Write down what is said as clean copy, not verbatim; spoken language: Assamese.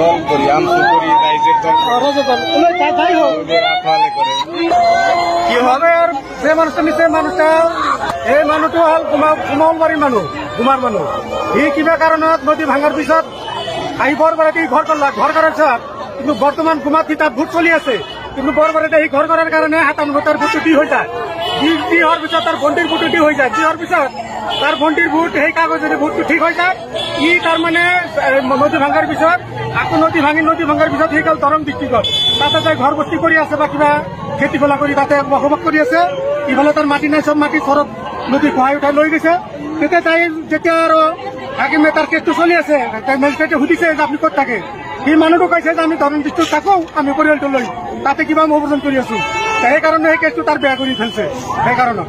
দল করি আমসু করি রাইজের দল আফালে করে কি হবে আর যে মানুষটা নিচে মানুষটা এই মানুহটো হল কুমালবাৰীৰ মানুহ কুমাৰ মানুহ ই কিবা কাৰণত নদী ভাঙাৰ পিছত আহি বৰবাৰীতে ঘৰ কৰলা ঘৰ কৰাৰ পিছত কিন্তু বৰ্তমান গুমাত তাত ভোট চলি আছে কিন্তু বৰবাৰীতে এই ঘৰ কৰাৰ কাৰণে 57 ভোটটো দি হৈ যায় দি হোৱাৰ পিছত তাৰ ভণ্টিৰ ভোটটো দি হৈ যায় দি হোৱাৰ পিছত তাৰ ভণ্টিৰ ভোট সেই কাগজেৰে ভোটটো ঠিক হৈ যায় ই তাৰমানে নদী ভাঙাৰ পিছত আকৌ নদী ভাঙাৰ পিছত সেই কাল দৰং ডিষ্ট্ৰিক্টত তাতে যাই ঘৰ বস্তি কৰি আছে বা কিবা খেতি খোলা কৰি তাতে বসবাস কৰি আছে ইফালে তাৰ মাটি নাই চব মাটি ঘৰত নদী খহাই উঠাই লৈ গৈছে তেতিয়া তাই যেতিয়া আৰু হাকিমে তাৰ কেছটো চলি আছে তাই মেজিষ্ট্ৰেটে সুধিছে যে আপুনি ক'ত থাকে সি মানুহটো কৈছে যে আমি দৰং ডিষ্ট্ৰিক্টত থাকো আমি পৰিয়ালটো লৈ তাতে কিবা মই অৱদান কৰি আছো সেইকাৰণে সেই কেছটো তাৰ বেয়া কৰি ফেলছে সেইকাৰণে